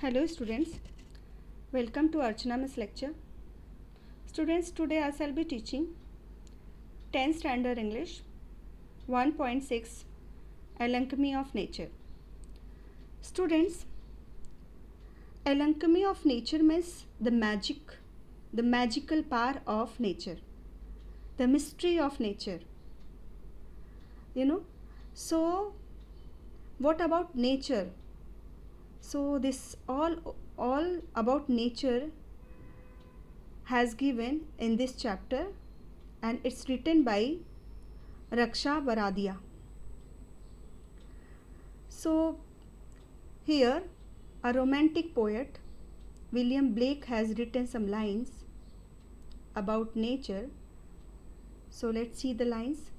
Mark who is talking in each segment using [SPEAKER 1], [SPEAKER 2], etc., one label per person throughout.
[SPEAKER 1] Hello students, welcome to Archana Miss lecture. Students, today I shall be teaching 10th standard English 1.6 Alchemy of Nature. Students, alchemy of nature means the magical power of nature, the mystery of nature. So what about nature? So this all about nature has given in this chapter, and it's written by Raksha Baradia. So here a romantic poet William Blake has written some lines about nature. So let's see the lines.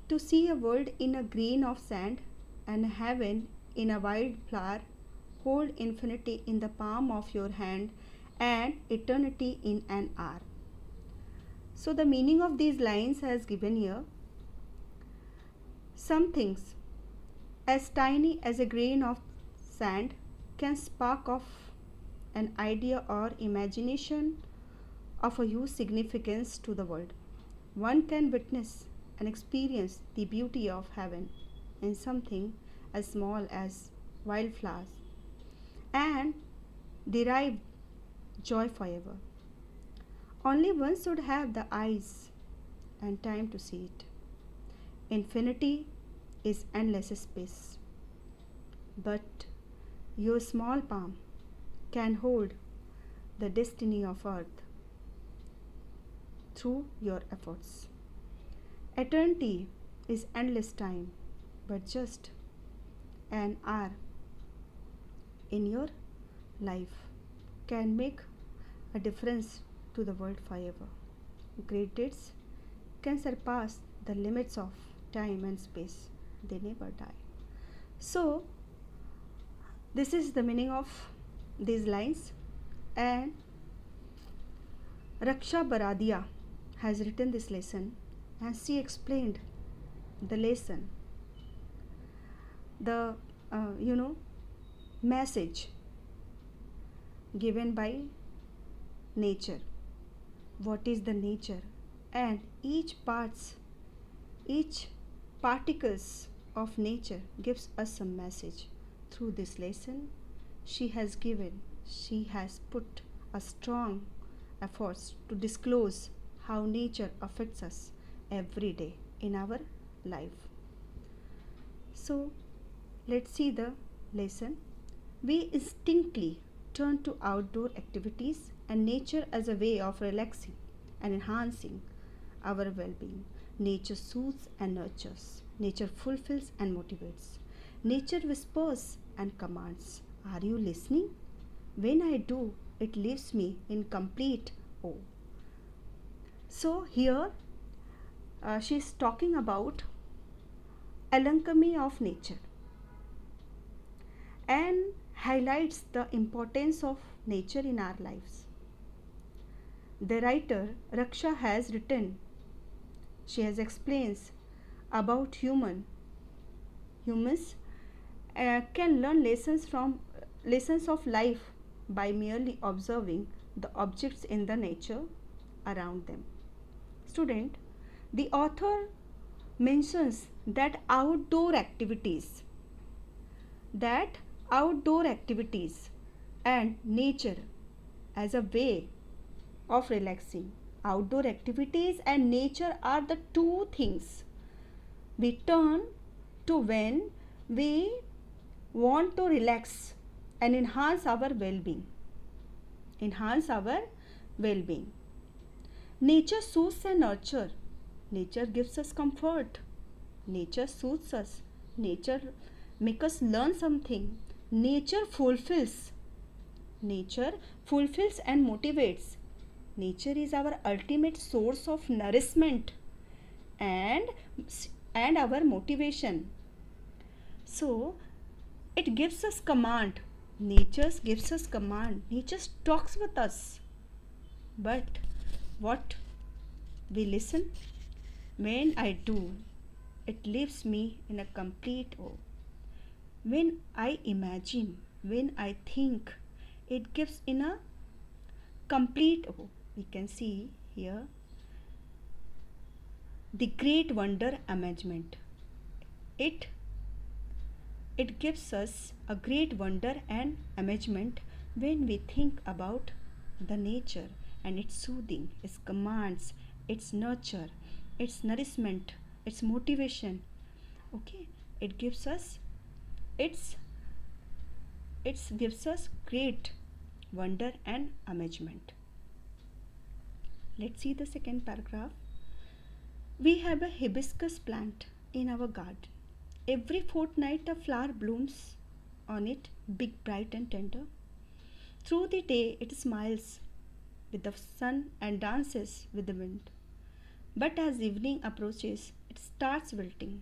[SPEAKER 1] To see a world in a grain of sand and heaven in a wild flower, hold infinity in the palm of your hand and eternity in an hour. So the meaning of these lines has given here. Some things as tiny as a grain of sand can spark off an idea or imagination of a huge significance to the world. One can witness and experience the beauty of heaven in something as small as wildflowers and derive joy forever. Only one should have the eyes and time to see it. Infinity is endless space, but your small palm can hold the destiny of earth through your efforts. Eternity is endless time, but just an hour in your life can make a difference to the world forever. Great deeds can surpass the limits of time and space. They never die. So, this is the meaning of these lines, and Raksha Baradia has written this lesson, and she explained the lesson, the message given by nature. What is the nature? And each particles of nature gives us some message. Through this lesson, she has put a strong efforts to disclose how nature affects us every day in our life. So let's see the lesson. We instinctively turn to outdoor activities and nature as a way of relaxing and enhancing our well-being. Nature soothes and nurtures. Nature fulfills and motivates. Nature whispers and commands. Are you listening? When I do, it leaves me in complete awe. So here she is talking about alchemy of nature and highlights the importance of nature in our lives. The writer Raksha has written, she has explains about humans can learn lessons of life by merely observing the objects in the nature around them. Student, the author mentions that outdoor activities and nature as a way of relaxing. Outdoor activities and nature are the two things we turn to when we want to relax and enhance our well-being. Nature soothes and nurture. Nature gives us comfort. Nature soothes us. Nature makes us learn something. Nature fulfills and motivates. Nature is our ultimate source of nourishment and our motivation. So it gives us command. Nature gives us command. Nature talks with us. But what we listen? When I do, it leaves me in a complete awe. When I imagine, when I think, It gives in a complete, oh, we can see here, the great wonder amazement. It it gives us a great wonder and amazement when we think about the nature and its soothing, its commands, its nurture, its nourishment, its motivation. Okay, it gives us its it gives us great wonder and amazement. Let's see the second paragraph. We have a hibiscus plant in our garden. Every fortnight a flower blooms on it, big, bright, and tender. Through the day it smiles with the sun and dances with the wind. But as evening approaches, it starts wilting.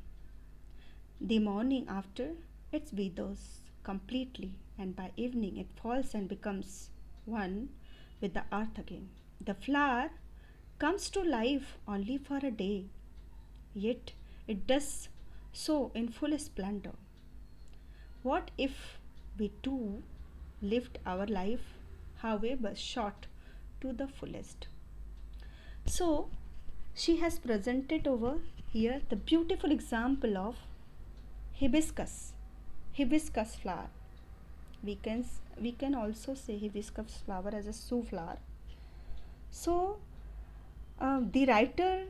[SPEAKER 1] The morning after, it withers completely, and by evening it falls and becomes one with the earth again. The flower comes to life only for a day, yet it does so in full splendor. What if we too lived our life, however short, to the fullest? So, she has presented over here the beautiful example of hibiscus, hibiscus flower. We can also say hibiscus flower as a soufflower. So, the writer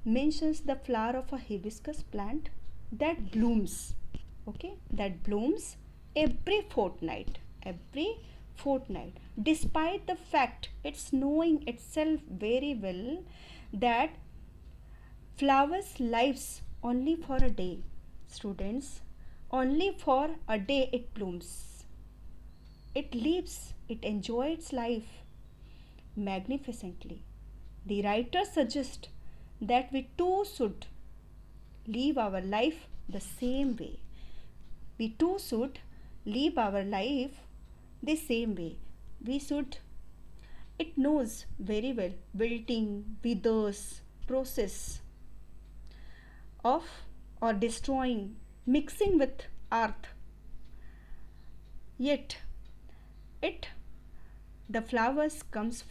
[SPEAKER 1] mentions the flower of a hibiscus plant that blooms, okay, that blooms every fortnight, despite the fact it's knowing itself very well that flowers lives only for a day, students, only for a day it blooms, it lives, it enjoys its life magnificently. The writer suggests that we too should live our life the same way. We too should live our life the same way. We should, it knows very well, wilting, withers, process of or destroying, mixing with earth. Yet, it the flowers comes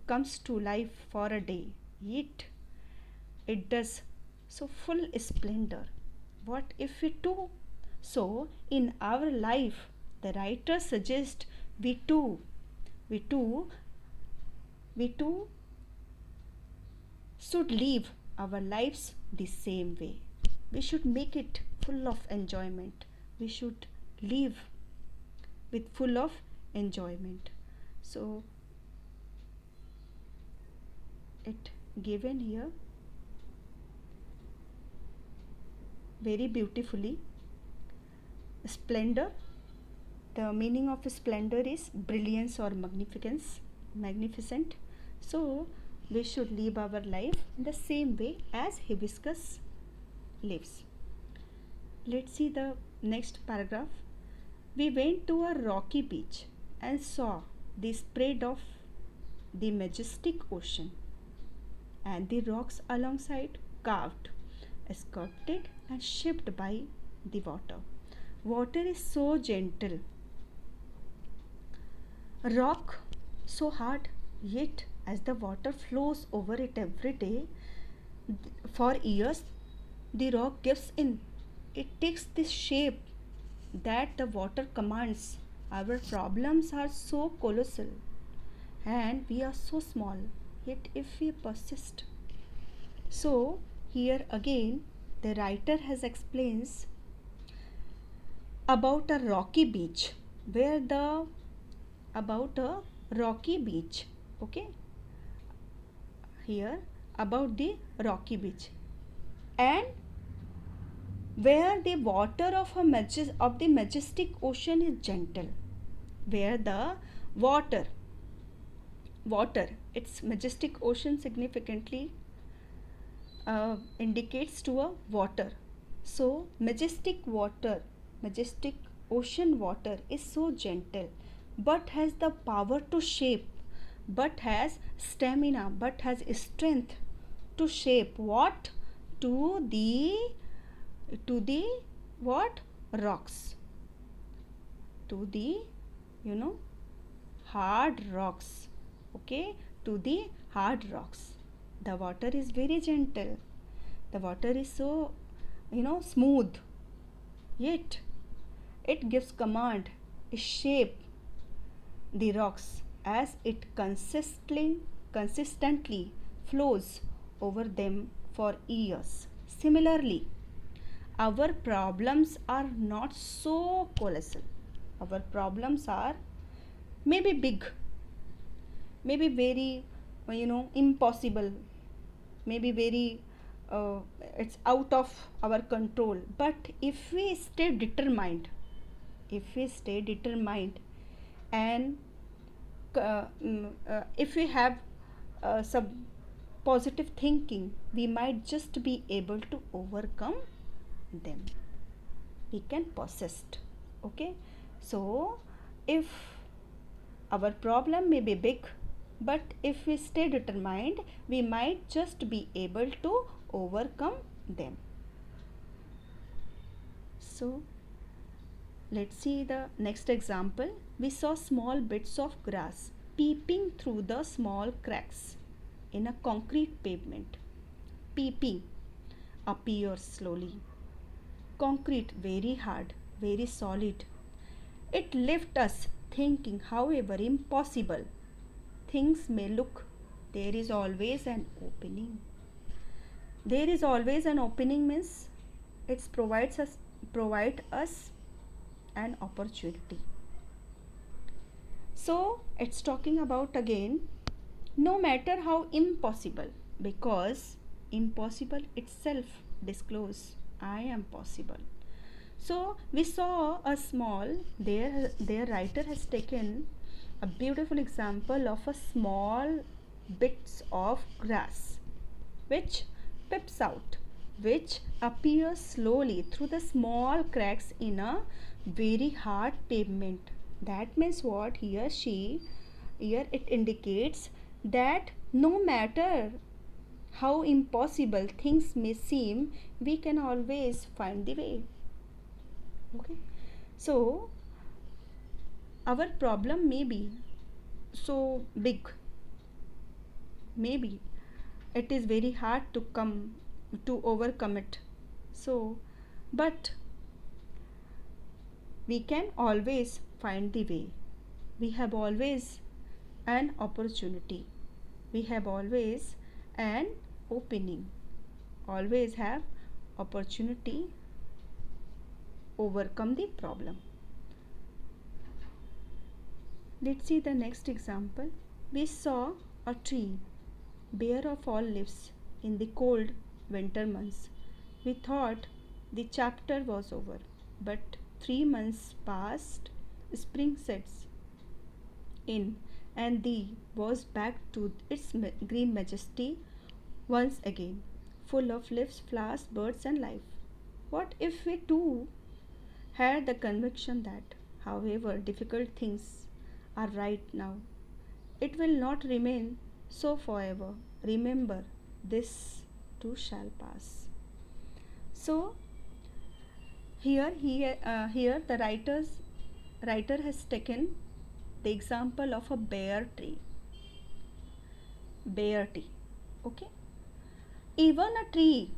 [SPEAKER 1] comes to life for a day, yet it does so full splendor. What if we too? So in our life, the writer suggests we too we too we too should live our lives the same way. We should make it full of enjoyment. We should live with full of enjoyment. So it given here very beautifully. Splendor, the meaning of splendor is brilliance or magnificent. So we should live our life in the same way as hibiscus lives. Let's see the next paragraph. We went to a rocky beach and saw the spread of the majestic ocean, and the rocks alongside carved, sculpted, and shaped by the water. Water is so gentle, rock so hard, yet as the water flows over it every day for years, the rock gives in. It takes this shape that the water commands. Our problems are so colossal and we are so small, yet if we persist. So here again the writer has explains about a rocky beach, where the about a rocky beach, okay, here about the rocky beach, and where the water of the majestic ocean is gentle, where the water its majestic ocean significantly indicates to a water. So majestic ocean water is so gentle, but has the power to shape, but has stamina, but has strength to shape what, to the what, rocks. to the, you know, hard rocks. Okay, to the hard rocks. The water is very gentle. The water is so, smooth. Yet it gives command, shape the rocks as it consistently flows over them for years. Similarly, our problems are not so colossal. Our problems are maybe big, maybe very, impossible, maybe very, uh, it's out of our control. But if we stay determined, and if we have some positive thinking, we might just be able to overcome them. We can persist. Okay, so if our problem may be big, but if we stay determined, we might just be able to overcome them. So let's see the next example. We saw small bits of grass peeping through the small cracks in a concrete pavement. Peeping appears slowly. Concrete very hard, very solid. It left us thinking, however impossible things may look, there is always an opening. There is always an opening means it provide us an opportunity. So it's talking about again, no matter how impossible, because impossible itself disclose I am possible. So we saw a small, their writer has taken a beautiful example of a small bits of grass which peeps out, which appears slowly through the small cracks in a very hard pavement. That means what? Here it indicates that no matter how impossible things may seem, we can always find the way. Okay, so our problem may be so big, maybe it is very hard to overcome it. So, but we can always find the way. We have always an opportunity. We have always an opening. Always have opportunity overcome the problem. Let's see the next example. We saw a tree bare of all leaves in the cold winter months. We thought the chapter was over, but 3 months passed, spring sets in, and the was back to its green majesty once again, full of leaves, flowers, birds, and life. What if we too had the conviction that, however difficult things are right now, it will not remain so forever? Remember, this too shall pass. So here the writer has taken the example of a bare tree. Bare tree. Okay. Even a tree.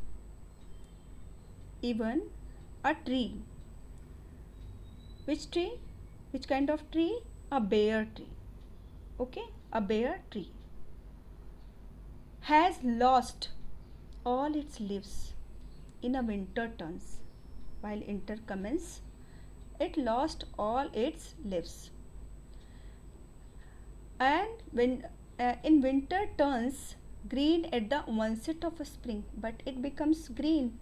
[SPEAKER 1] Even a tree. Which tree? Which kind of tree? A bare tree. Okay. A bare tree has lost all its leaves in a winter turns. While winter commences, it lost all its leaves. And when in winter turns green at the onset of spring, but it becomes green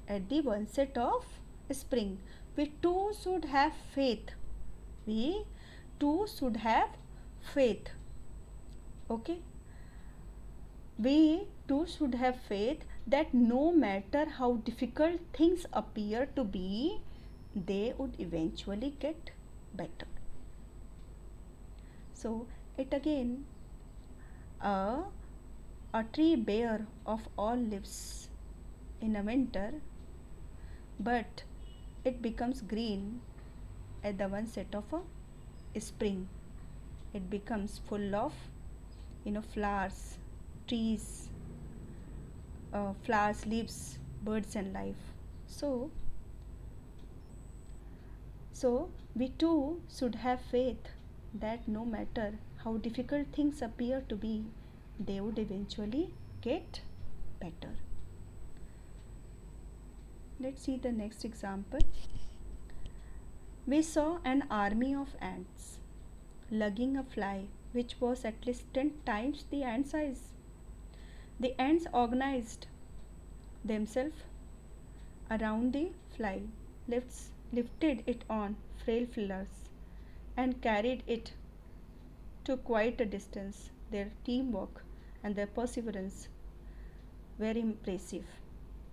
[SPEAKER 1] at the onset of spring. We too should have faith. We too should have faith. Okay. We too should have faith that no matter how difficult things appear to be, they would eventually get better. So it again, a tree bare of all leaves in a winter, but it becomes green at the onset of a spring. It becomes full of flowers, trees, flowers, leaves, birds, and life. So, so we too should have faith that no matter how difficult things appear to be, they would eventually get better. Let's see the next example. We saw an army of ants lugging a fly which was at least 10 times the ant size. The ants organized themselves around the fly, lifted it on frail feelers, and carried it to quite a distance. Their teamwork and their perseverance were impressive.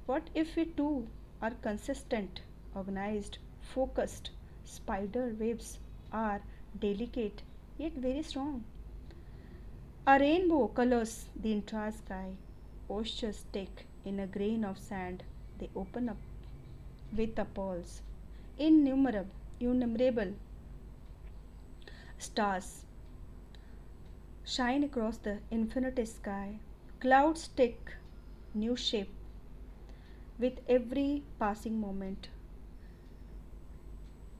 [SPEAKER 1] What if we too are consistent, organized, focused? Spider webs are delicate yet very strong. A rainbow colors the entire sky. Oysters take in a grain of sand. They open up with a pulse. Innumerable stars shine across the infinite sky. Clouds take new shape with every passing moment.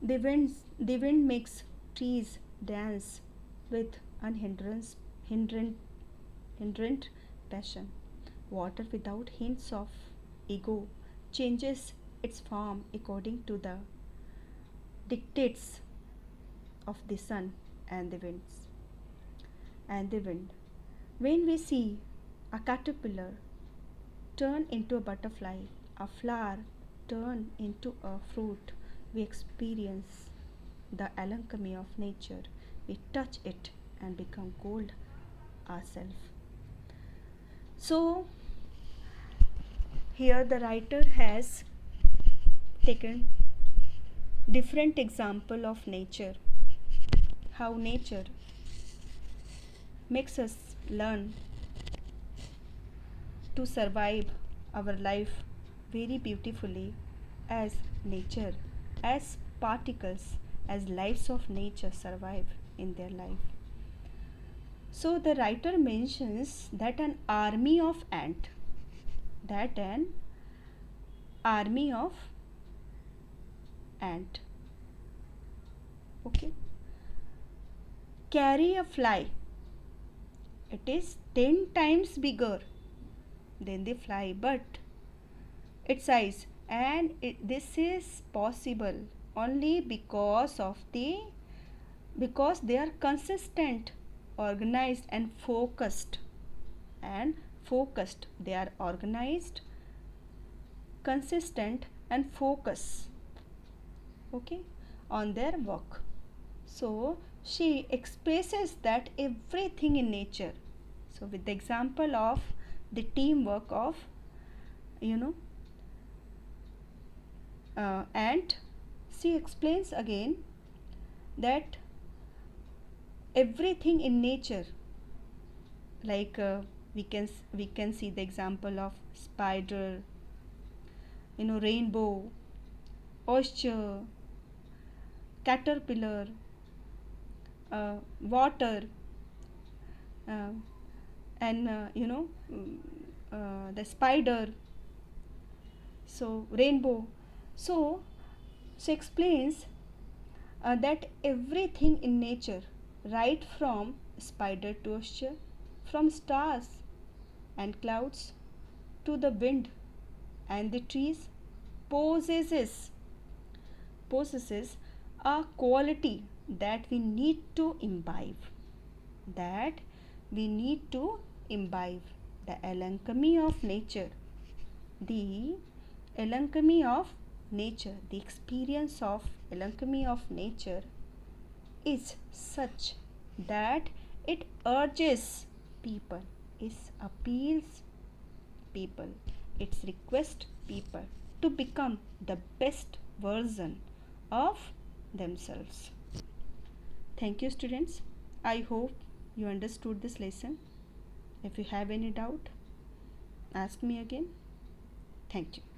[SPEAKER 1] The wind makes trees dance with unhindered passion. Water without hints of ego changes its form according to the dictates of the sun and the winds and the wind. When we see a caterpillar turn into a butterfly, a flower turn into a fruit, we experience the alchemy of nature. We touch it and become gold ourselves. So, here the writer has taken different example of nature, how nature makes us learn to survive our life very beautifully as nature, as particles, as lives of nature survive in their life. So the writer mentions that an army of ant, okay, carry a fly. It is 10 times bigger than the fly, but its size, and this is possible only because they are consistent, organized, and focused. They are organized, consistent, and focus, okay, on their work. So she expresses that everything in nature. So with the example of the teamwork of and she explains again that everything in nature, like we can see the example of spider, rainbow, oyster, caterpillar, water, uh, and the spider, so rainbow. So she explains that everything in nature, right from spider to oyster, from stars and clouds to the wind and the trees, possesses a quality that we need to imbibe. The alchemy of nature. The alchemy of nature, the experience of alchemy of nature is such that it urges people, it appeals people, it requests people to become the best version of themselves. Thank you, students. I hope you understood this lesson. If you have any doubt, ask me again. Thank you.